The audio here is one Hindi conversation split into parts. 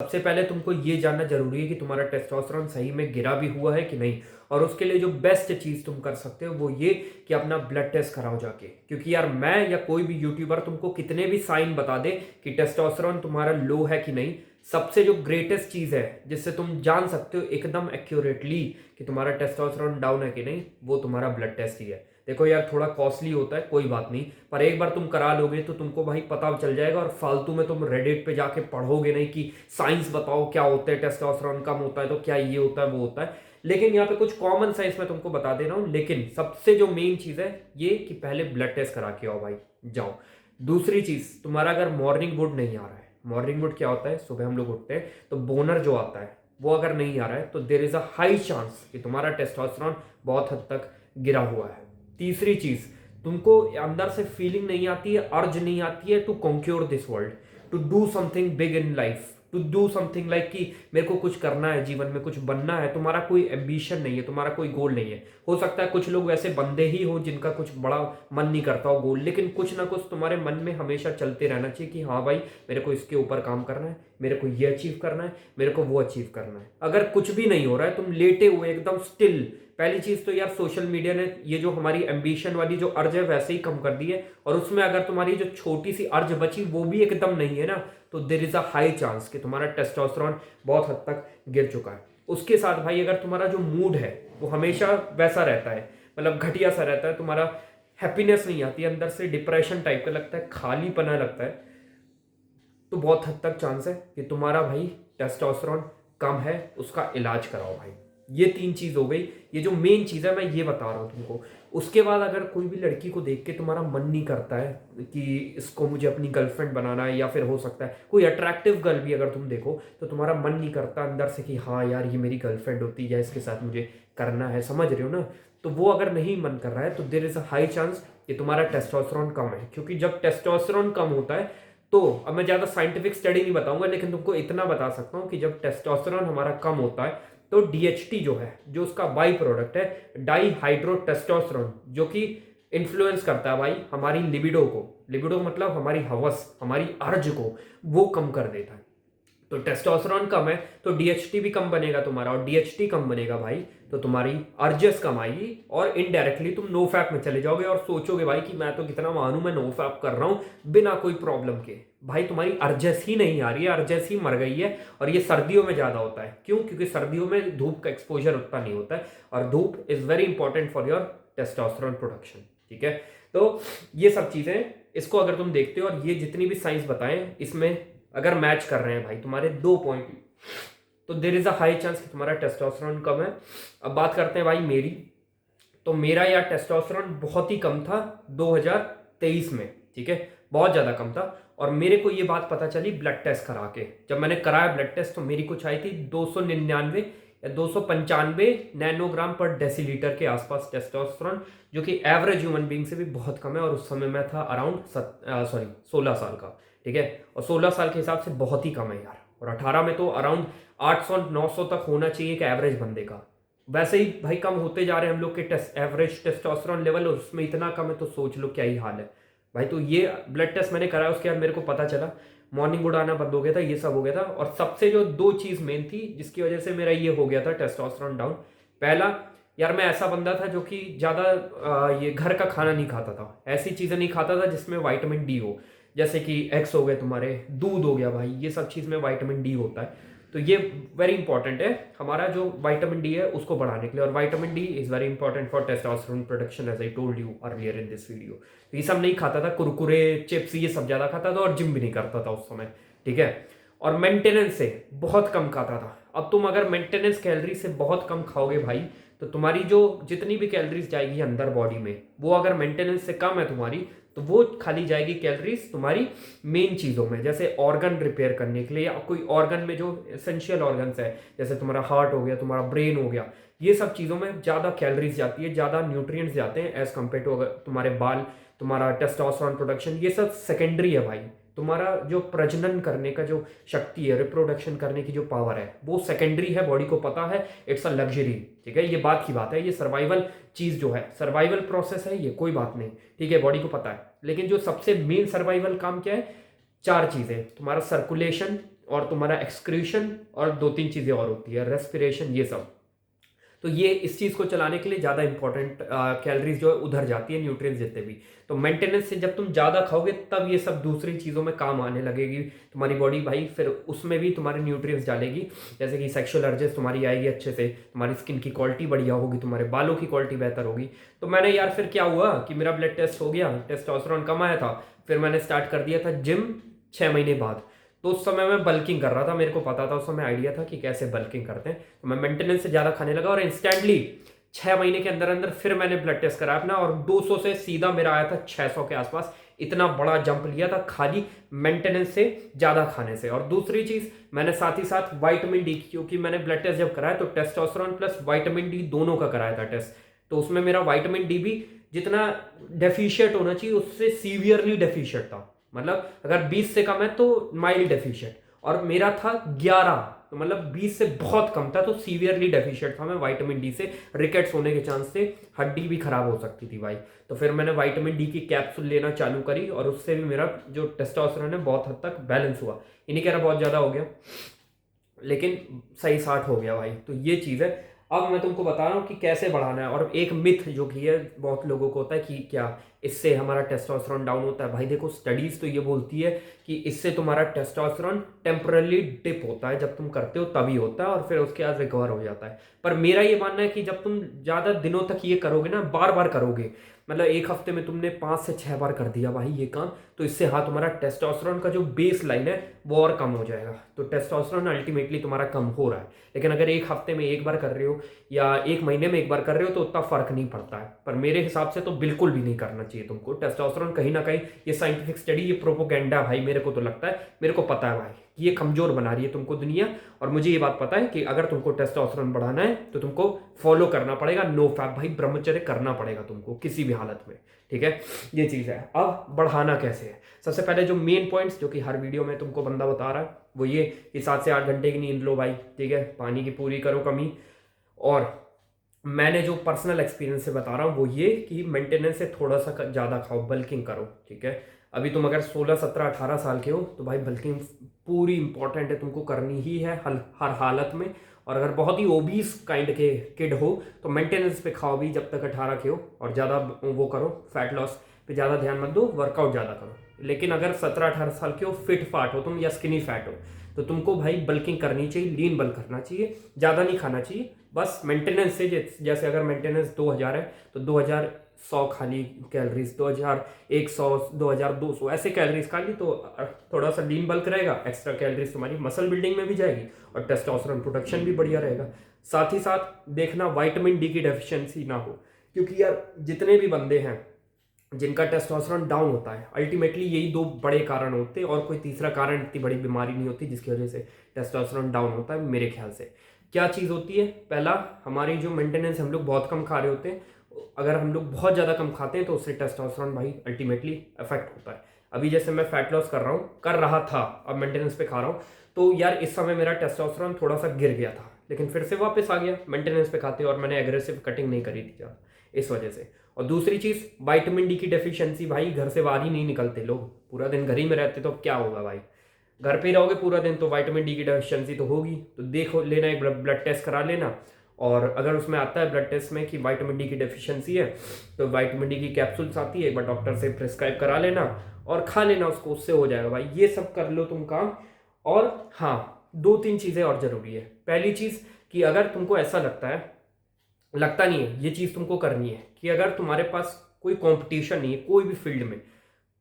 सबसे पहले तुमको ये जानना जरूरी है कि तुम्हारा टेस्टोस्टेरोन सही में गिरा भी हुआ है कि नहीं। और उसके लिए जो बेस्ट चीज तुम कर सकते हो वो ये कि अपना ब्लड टेस्ट कराओ जाके। क्योंकि यार मैं या कोई भी यूट्यूबर तुमको कितने भी साइन बता दे कि टेस्टोस्टेरोन तुम्हारा लो है कि नहीं, सबसे जो ग्रेटेस्ट चीज है जिससे तुम जान सकते हो एकदम एक्यूरेटली कि तुम्हारा टेस्टोस्टेरोन डाउन है कि नहीं, वो तुम्हारा ब्लड टेस्ट ही है। देखो यार थोड़ा कॉस्टली होता है, कोई बात नहीं, पर एक बार तुम करा लोगे तो तुमको भाई पता चल जाएगा और फालतू में तुम रेडिट पे जाके पढ़ोगे नहीं कि साइंस बताओ क्या होता है, टेस्टोस्टेरोन कम होता है तो क्या ये होता है वो होता है। लेकिन यहाँ पे कुछ कॉमन साइंस मैं तुमको बता दे रहा हूँ। लेकिन सबसे जो मेन चीज है ये कि पहले ब्लड टेस्ट करा के आओ भाई, जाओ। दूसरी चीज, तुम्हारा अगर मॉर्निंग वुड नहीं आ रहा है, मॉर्निंग वुड क्या होता है, सुबह हम लोग उठते हैं तो बोनर जो आता है वो अगर नहीं आ रहा है तो there is a high chance कि तुम्हारा टेस्टोस्टेरोन बहुत हद तक गिरा हुआ है। तीसरी चीज, तुमको अंदर से फीलिंग नहीं आती है, अर्ज नहीं आती है to conquer this world, to do something big in life, to do something like कि मेरे को कुछ करना है जीवन में, कुछ बनना है। तुम्हारा कोई एम्बिशन नहीं है, तुम्हारा कोई गोल नहीं है। हो सकता है कुछ लोग वैसे बंदे ही हो जिनका कुछ बड़ा मन नहीं करता हो गोल, लेकिन कुछ ना कुछ तुम्हारे मन में हमेशा चलते रहना चाहिए कि हाँ भाई मेरे को इसके ऊपर काम करना है, मेरे को ये अचीव करना है, मेरे को वो अचीव करना है। अगर कुछ भी नहीं हो रहा है, तुम लेटे हुए एकदम स्टिल, पहली चीज तो यार सोशल मीडिया ने ये जो हमारी एम्बिशन वाली जो अर्ज है वैसे ही कम कर दी है। और उसमें अगर तुम्हारी जो छोटी सी अर्ज बची वो भी एकदम नहीं है ना, तो there is a high chance कि तुम्हारा टेस्टोस्टेरोन बहुत हद तक गिर चुका है। उसके साथ भाई अगर तुम्हारा जो मूड है वो हमेशा वैसा रहता है, मतलब घटिया सा रहता है, तुम्हारा हैप्पीनेस नहीं आती अंदर से, डिप्रेशन टाइप का लगता है, खालीपना लगता है, तो बहुत हद तक चांस है कि तुम्हारा भाई टेस्टोस्टेरोन कम है, उसका इलाज कराओ भाई। ये तीन चीज हो गई, ये जो मेन चीज है मैं ये बता रहा हूँ तुमको। उसके बाद अगर कोई भी लड़की को देख के तुम्हारा मन नहीं करता है कि इसको मुझे अपनी गर्लफ्रेंड बनाना है, या फिर हो सकता है कोई अट्रैक्टिव गर्ल भी अगर तुम देखो तो तुम्हारा मन नहीं करता अंदर से कि हाँ यार ये मेरी गर्लफ्रेंड होती है या इसके साथ मुझे करना है, समझ रहे हो ना, तो वो अगर नहीं मन कर रहा है तो there is a high chance कि तुम्हारा टेस्टोस्टेरोन कम है। क्योंकि जब टेस्टोस्टेरोन कम होता है तो अब मैं ज्यादा साइंटिफिक स्टडी नहीं बताऊंगा, लेकिन तुमको इतना बता सकता हूं कि जब टेस्टोस्टेरोन हमारा कम होता है तो डीएचटी जो है, जो उसका बाई प्रोडक्ट है डाई हाइड्रो टेस्टोस्टेरोन, जो कि इन्फ्लुएंस करता है भाई हमारी लिबिडो को, लिबिडो मतलब हमारी हवस, हमारी अर्ज को वो कम कर देता है। तो टेस्टोस्टेरोन कम है तो डीएचटी भी कम बनेगा तुम्हारा, और डीएचटी कम बनेगा भाई तो तुम्हारी अर्जेस कम आएगी, और इनडायरेक्टली तुम नो फैप में चले जाओगे और सोचोगे भाई कि मैं तो कितना मानू, मैं नो फैप कर रहा हूं बिना कोई प्रॉब्लम के। भाई तुम्हारी अर्जेस ही नहीं आ रही है, अर्जेस ही मर गई है। और ये सर्दियों में ज्यादा होता है, क्यों? क्योंकि सर्दियों में धूप का एक्सपोजर उतना नहीं होता है, और धूप is very important for your testosterone production. ठीक है, तो ये सब चीजें, इसको अगर तुम देखते हो और ये जितनी भी साइंस बताएं इसमें अगर मैच कर रहे हैं भाई तुम्हारे दो पॉइंट, तो there is a high chance कि तुम्हारा टेस्टोस्टेरोन कम है। अब बात करते हैं भाई मेरी, तो मेरा यार टेस्टोस्टेरोन बहुत ही कम था 2023 में, ठीक है, बहुत ज़्यादा कम था। और मेरे को ये बात पता चली ब्लड टेस्ट करा के, जब मैंने कराया ब्लड टेस्ट तो मेरी कुछ आई थी 299 या 295 नैनोग्राम पर डेसीलीटर के आसपास टेस्टोस्टेरोन, जो कि एवरेज ह्यूमन बीइंग से भी बहुत कम है। और उस समय मैं था अराउंड 16 साल का, ठीक है, और 16 साल के हिसाब से बहुत ही कम है यार। और 18 में तो अराउंड 800-900 तक होना चाहिए कि एवरेज बंदे का। वैसे ही भाई कम होते जा रहे हैं हम लोग के एवरेज टेस्टोस्टेरोन लेवल, और उसमें इतना कम है तो सोच लो क्या ही हाल है भाई। तो ये ब्लड टेस्ट मैंने कराया, उसके बाद मेरे को पता चला मॉर्निंग वुड आना बंद हो गया था, ये सब हो गया था। और सबसे जो दो चीज मेन थी जिसकी वजह से मेरा ये हो गया था टेस्टोस्टेरोन डाउन, पहला यार मैं ऐसा बंदा था जो कि ज्यादा ये घर का खाना नहीं खाता था, ऐसी चीजें नहीं खाता था जिसमें विटामिन डी हो, जैसे कि एग्स हो गए तुम्हारे, दूध हो गया भाई, ये सब चीज में विटामिन डी होता है। तो ये वेरी इंपॉर्टेंट है हमारा जो विटामिन डी है उसको बढ़ाने के लिए, और vitamin D is very important for testosterone production as I told you earlier in this video. तो ये सब नहीं खाता था, कुरकुरे चिप्स ये सब ज्यादा खाता था, और जिम भी नहीं करता था उस समय, ठीक है। और मेंटेनेंस से बहुत कम खाता था। अब तुम अगर मेंटेनेंस कैलोरी से बहुत कम खाओगे भाई, तो तुम्हारी जो जितनी भी कैलोरीज जाएगी अंदर बॉडी में, वो अगर मेंटेनेंस से कम है तुम्हारी, तो वो खाली जाएगी कैलोरीज तुम्हारी मेन चीज़ों में, जैसे ऑर्गन रिपेयर करने के लिए, या कोई ऑर्गन में जो एसेंशियल ऑर्गन्स है, जैसे तुम्हारा हार्ट हो गया, तुम्हारा ब्रेन हो गया, ये सब चीज़ों में ज़्यादा कैलोरीज जाती है, ज़्यादा न्यूट्रिएंट्स जाते हैं एज कम्पेयर टू अगर तुम्हारे बाल, तुम्हारा टेस्टोस्टेरोन प्रोडक्शन, ये सब सेकेंडरी है भाई। तुम्हारा जो प्रजनन करने का जो शक्ति है, रिप्रोडक्शन करने की जो पावर है, वो सेकेंडरी है, बॉडी को पता है, इट्स अ लग्जरी, ठीक है, ये बात की बात है, ये सर्वाइवल चीज जो है, सर्वाइवल प्रोसेस है ये, कोई बात नहीं, ठीक है, बॉडी को पता है। लेकिन जो सबसे मेन सर्वाइवल काम क्या है, चार चीजें, तुम्हारा सर्कुलेशन, और तुम्हारा एक्सक्रीशन और 2-3 चीज़ें और होती है, रेस्पिरेशन, ये सब। तो ये इस चीज़ को चलाने के लिए ज़्यादा इंपॉर्टेंट कैलोरीज जो है उधर जाती है, न्यूट्रिएंट्स जितने भी। तो मेंटेनेंस से जब तुम ज़्यादा खाओगे तब ये सब दूसरी चीज़ों में काम आने लगेगी तुम्हारी बॉडी भाई, फिर उसमें भी तुम्हारे न्यूट्रिएंट्स डालेगी। जैसे कि सेक्सुअल अर्जेस तुम्हारी आएगी अच्छे से, तुम्हारी स्किन की क्वालिटी बढ़िया होगी, तुम्हारे बालों की क्वालिटी बेहतर होगी। तो मैंने यार फिर क्या हुआ कि मेरा ब्लड टेस्ट हो गया, टेस्टोस्टेरोन कम आया था, फिर मैंने स्टार्ट कर दिया था जिम 6 महीने बाद। तो उस समय मैं बल्किंग कर रहा था, मेरे को पता था, उस समय आइडिया था कि कैसे बल्किंग करते हैं। तो मैं मेंटेनेंस से ज़्यादा खाने लगा और इंस्टेंटली 6 महीने के अंदर अंदर फिर मैंने ब्लड टेस्ट कराया अपना, और 200 से सीधा मेरा आया था 600 के आसपास। इतना बड़ा जंप लिया था खाली मेंटेनेंस से ज़्यादा खाने से। और दूसरी चीज़ मैंने साथ ही साथ विटामिन डी, क्योंकि मैंने ब्लड टेस्ट जब कराया तो टेस्टोस्टेरोन प्लस विटामिन डी दोनों का कराया था टेस्ट। तो उसमें मेरा विटामिन डी भी जितना डेफिशिएंट होना चाहिए उससे सीवियरली डेफिशिएंट था। मतलब अगर 20 से कम है तो माइल्ड डेफिशिएंट, और मेरा था 11, तो मतलब 20 से बहुत कम था, तो सीवियरली डेफिशिएंट था मैं विटामिन डी से। रिकेट्स होने के चांस से, हड्डी भी खराब हो सकती थी भाई। तो फिर मैंने विटामिन डी की कैप्सूल लेना चालू करी, और उससे भी मेरा जो टेस्टोस्टेरोन है बहुत हद तक बैलेंस हुआ। ये नहीं कह रहा बहुत ज़्यादा हो गया, लेकिन सही 60 हो गया भाई। तो ये चीज़ है। अब मैं तुमको बता रहा हूँ कि कैसे बढ़ाना है। और एक मिथ जो कि है बहुत लोगों को होता है कि क्या इससे हमारा टेस्टोस्टेरोन डाउन होता है। भाई देखो, स्टडीज तो ये बोलती है कि इससे तुम्हारा टेस्टोस्टेरोन टेम्परली डिप होता है, जब तुम करते हो तभी होता है, और फिर उसके बाद रिकवर हो जाता है। पर मेरा ये मानना है कि जब तुम ज़्यादा दिनों तक ये करोगे ना, बार बार करोगे, मतलब एक हफ्ते में तुमने 5 से 6 बार कर दिया भाई ये काम, तो इससे हाँ तुम्हारा टेस्टोस्टेरोन का जो बेस लाइन है वो और कम हो जाएगा। तो टेस्टोस्टेरोन अल्टीमेटली तुम्हारा कम हो रहा है। लेकिन अगर एक हफ्ते में एक बार कर रहे हो या एक महीने में एक बार कर रहे हो तो उतना फर्क नहीं पड़ता है। पर मेरे हिसाब से तो बिल्कुल भी नहीं करना चाहिए तुमको टेस्टोस्टेरोन। कहीं ना कहीं ये साइंटिफिक स्टडी, ये प्रोपोगेंडा भाई, मेरे को तो लगता है, मेरे को पता है भाई, ये कमजोर बना रही है तुमको दुनिया। और मुझे ये बात पता है कि अगर तुमको टेस्टोस्टेरोन बढ़ाना है तो तुमको फॉलो करना पड़ेगा नो फैप भाई, ब्रह्मचर्य करना पड़ेगा तुमको किसी भी हालत में। ठीक है, ये चीज़ है। अब बढ़ाना कैसे है, सबसे पहले जो मेन पॉइंट्स जो कि हर वीडियो में तुमको बंदा बता रहा है वो ये कि 7 से 8 घंटे की नींद लो भाई। ठीक है, पानी की पूरी करो कमी। और मैंने जो पर्सनल एक्सपीरियंस से बता रहा हूँ वो ये कि मेंटेनेंस से थोड़ा सा ज़्यादा खाओ, बल्किंग करो। ठीक है, अभी तुम अगर 16, 17, 18 साल के हो तो भाई बल्किंग पूरी इंपॉर्टेंट है, तुमको करनी ही है हर हालत में। और अगर बहुत ही ओबीस काइंड के किड हो तो मेंटेनेंस पे खाओ भी जब तक 18 के हो, और ज़्यादा वो करो, फैट लॉस पे ज़्यादा ध्यान मत दो, वर्कआउट ज़्यादा करो। लेकिन अगर 17-18 साल के हो, फिट फाट हो तुम या स्किनी फैट हो, तो तुमको भाई बल्किंग करनी चाहिए, लीन बल्क करना चाहिए, ज़्यादा नहीं खाना चाहिए। बस मेंटेनेंस से, जैसे अगर मेंटेनेंस 2000 है तो 2100 खाली कैलोरीज, 2100, 2200 ऐसे कैलोरीज खा ली तो थोड़ा सा लीन बल्क रहेगा, एक्स्ट्रा कैलोरीज तुम्हारी मसल बिल्डिंग में भी जाएगी और टेस्टोस्टेरोन प्रोडक्शन भी बढ़िया रहेगा। साथ ही साथ देखना विटामिन डी की डेफिशिएंसी ना हो, क्योंकि यार जितने भी बंदे हैं जिनका टेस्टोस्टेरोन डाउन होता है, अल्टीमेटली यही 2 बड़े कारण होते हैं, और कोई तीसरा कारण इतनी बड़ी बीमारी नहीं होती जिसकी वजह से टेस्टोस्टेरोन डाउन होता है मेरे ख्याल से। क्या चीज़ होती है, पहला हमारी जो मेंटेनेंस, हम लोग बहुत कम खा रहे होते हैं। अगर हम लोग बहुत ज़्यादा कम खाते हैं तो उससे टेस्टोस्टेरोन भाई अल्टीमेटली अफेक्ट होता है। अभी जैसे मैं फैट लॉस कर रहा था, अब मेंटेनेंस पे खा रहा हूँ, तो यार इस समय मेरा टेस्टोस्टेरोन थोड़ा सा गिर गया था, लेकिन फिर से वापस आ गया मेंटेनेंस पे खाते, और मैंने एग्रेसिव कटिंग नहीं करी थी ज़्यादा इस वजह से। और दूसरी चीज़ विटामिन डी की डेफिशिएंसी, भाई घर से बाहर ही नहीं निकलते लोग, पूरा दिन घर ही में रहते, तो अब क्या होगा भाई, घर पे ही रहोगे पूरा दिन तो विटामिन डी की डेफिशिएंसी तो होगी। तो देखो लेना, एक ब्लड टेस्ट करा लेना, और अगर उसमें आता है ब्लड टेस्ट में कि विटामिन डी की डेफिशिएंसी है तो विटामिन डी की कैप्सूल्स आती है, एक बार डॉक्टर से प्रिस्क्राइब करा लेना और खा लेना उसको, उससे हो जाएगा भाई। ये सब कर लो तुम काम। और हाँ, 2-3 चीज़ें और ज़रूरी है। पहली चीज़ कि अगर तुमको ऐसा लगता नहीं है ये चीज़ तुमको करनी है, कि अगर तुम्हारे पास कोई कंपटीशन नहीं है, कोई भी फील्ड में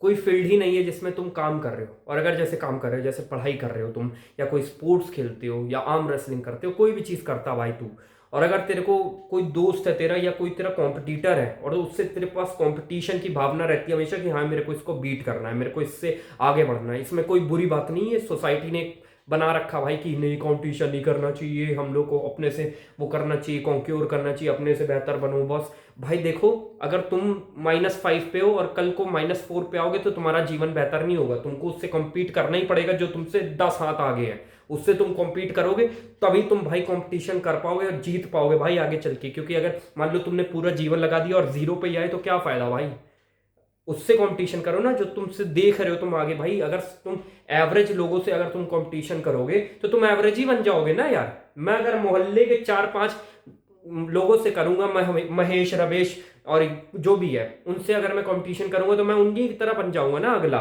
कोई फील्ड ही नहीं है जिसमें तुम काम कर रहे हो, और अगर जैसे काम कर रहे हो, जैसे पढ़ाई कर रहे हो तुम, या कोई स्पोर्ट्स खेलते हो या आर्म रेसलिंग करते हो, कोई भी चीज़ करता भाई तू, और अगर तेरे को कोई दोस्त है तेरा या कोई तेरा कॉम्पिटिटर है और उससे तेरे पास कंपटीशन की भावना रहती है हमेशा कि हाँ मेरे को इसको बीट करना है, मेरे को इससे आगे बढ़ना है, इसमें कोई बुरी बात नहीं है। सोसाइटी ने बना रखा भाई कि नहीं कंपटीशन नहीं करना चाहिए, हम लोग को अपने से वो करना चाहिए, कॉन्क्योर करना चाहिए, अपने से बेहतर बनो बस। भाई देखो, अगर तुम -5 पे हो और कल को -4 पे आओगे तो तुम्हारा जीवन बेहतर नहीं होगा, तुमको उससे कम्पीट करना ही पड़ेगा जो तुमसे 10 हाथ आगे है, उससे तुम कम्पीट करोगे तभी तुम भाई कंपटीशन कर पाओगे और जीत पाओगे भाई आगे चल के। क्योंकि अगर मान लो तुमने पूरा जीवन लगा दिया और 0 पे ही आए तो क्या फायदा भाई, उससे कंपटीशन करो ना, जो तुमसे देख रहे हो तुम आगे। भाई अगर तुम एवरेज लोगों से अगर तुम कंपटीशन करोगे तो तुम एवरेज ही बन जाओगे ना यार। मैं अगर मोहल्ले के 4-5 लोगों से करूंगा, महेश, रमेश और जो भी है, उनसे अगर मैं कंपटीशन करूंगा तो मैं उनकी तरह बन जाऊंगा ना अगला।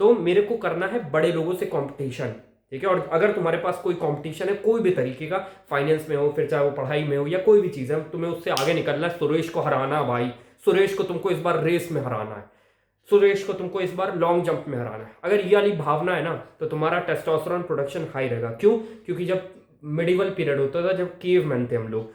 तो मेरे को करना है बड़े लोगों से कंपटीशन, ठीक है। और अगर तुम्हारे पास कोई कंपटीशन है कोई भी तरीके का, फाइनेंस में हो, फिर चाहे वो पढ़ाई में हो या कोई भी चीज़ है, तुम्हें उससे आगे निकलना है। सुरेश को हराना भाई, सुरेश को तुमको इस बार रेस में हराना है, सुरेश को तुमको इस बार लॉन्ग जंप में हराना है। अगर ये वाली भावना है ना तो तुम्हारा टेस्टोस्टेरोन प्रोडक्शन हाई रहेगा। क्यों? क्योंकि जब मिडिवल पीरियड होता था, जब केव मैन थे हम लोग,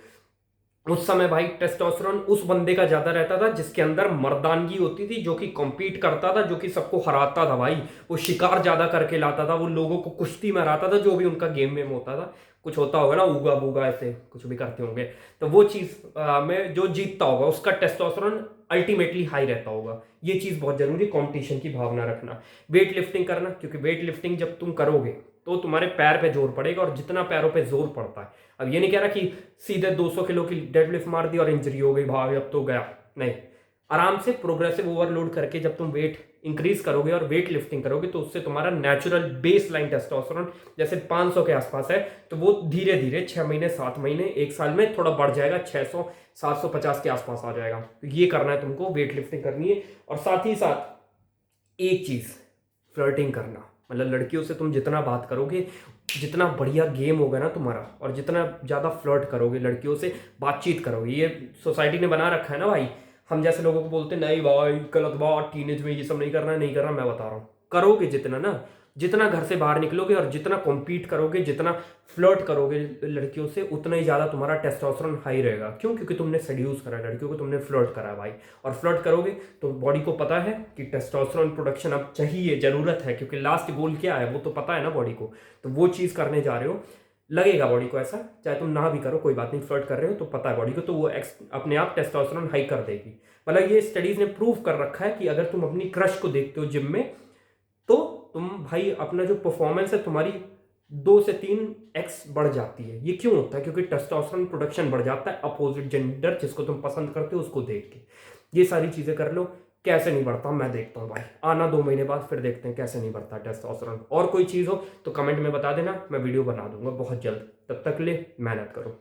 उस समय भाई टेस्टोस्टेरोन उस बंदे का ज्यादा रहता था जिसके अंदर मर्दानगी होती थी, जो कि कॉम्पीट करता था, जो कि सबको हराता था भाई। वो शिकार ज्यादा करके लाता था, वो लोगों को कुश्ती में हराता था, जो भी उनका गेम में होता था। कुछ होता होगा ना, उगा बूगा ऐसे कुछ भी करते होंगे, तो वो चीज में जो जीतता होगा उसका टेस्टोस्टेरोन अल्टीमेटली हाई रहता होगा। ये चीज बहुत जरूरी, कंपटीशन की भावना रखना। वेट लिफ्टिंग करना, क्योंकि वेट लिफ्टिंग जब तुम करोगे तो तुम्हारे पैर पे जोर पड़ेगा, और जितना पैरों पे जोर पड़ता है, अब ये नहीं कह रहा कि सीधे 200 किलो की डेडलिफ्ट मार दी और इंजरी हो गई भाई अब तो गया, नहीं। आराम से प्रोग्रेसिव ओवरलोड करके जब तुम वेट इंक्रीज करोगे और वेट लिफ्टिंग करोगे तो उससे तुम्हारा नेचुरल बेस लाइन टेस्टोस्टेरोन जैसे 500 के आसपास है, तो वो धीरे धीरे 6 महीने, 7 महीने, 1 साल में थोड़ा बढ़ जाएगा, 600 750 के आसपास आ जाएगा। तो ये करना है तुमको, वेट लिफ्टिंग करनी है। और साथ ही साथ एक चीज, फ्लर्टिंग करना। मतलब लड़कियों से तुम जितना बात करोगे, जितना बढ़िया गेम होगा ना तुम्हारा, और जितना ज़्यादा फ्लर्ट करोगे, लड़कियों से बातचीत करोगे। ये सोसाइटी ने बना रखा है ना भाई, हम जैसे लोगों को बोलते नहीं भाई गलत बात, टीनेज में ये सब नहीं करना, नहीं करना। मैं बता रहा हूँ, करोगे जितना ना, जितना घर से बाहर निकलोगे और जितना कॉम्पीट करोगे, जितना फ्लर्ट करोगे लड़कियों से, उतना ही ज़्यादा तुम्हारा टेस्टोस्टेरोन हाई रहेगा। क्यों? क्योंकि तुमने सेड्यूस करा है लड़कियों को, तुमने फ्लर्ट करा है भाई। और फ्लर्ट करोगे तो बॉडी को पता है कि टेस्टोस्टेरोन प्रोडक्शन अब चाहिए, ज़रूरत है, क्योंकि लास्ट गोल क्या है वो तो पता है ना बॉडी को। तो वो चीज़ करने जा रहे हो, लगेगा बॉडी को ऐसा, चाहे तुम ना भी करो कोई बात नहीं, फ्लर्ट कर रहे हो तो पता है बॉडी को, तो वो अपने आप टेस्टोस्टेरोन हाई कर देगी। मतलब ये स्टडीज ने प्रूव कर रखा है कि अगर तुम अपनी क्रश को देखते हो जिम में, तो तुम भाई अपना जो परफॉर्मेंस है तुम्हारी 2 से 3x बढ़ जाती है। ये क्यों होता है? क्योंकि टेस्टोस्टेरोन प्रोडक्शन बढ़ जाता है अपोजिट जेंडर, जिसको तुम पसंद करते हो उसको देख के। ये सारी चीजें कर लो। कैसे नहीं बढ़ता मैं देखता हूँ भाई, आना 2 महीने बाद, फिर देखते हैं कैसे नहीं बढ़ता टेस्टोस्टेरोन। और कोई चीज़ हो तो कमेंट में बता देना, मैं वीडियो बना दूंगा बहुत जल्द। तब तक के लिए मेहनत करो।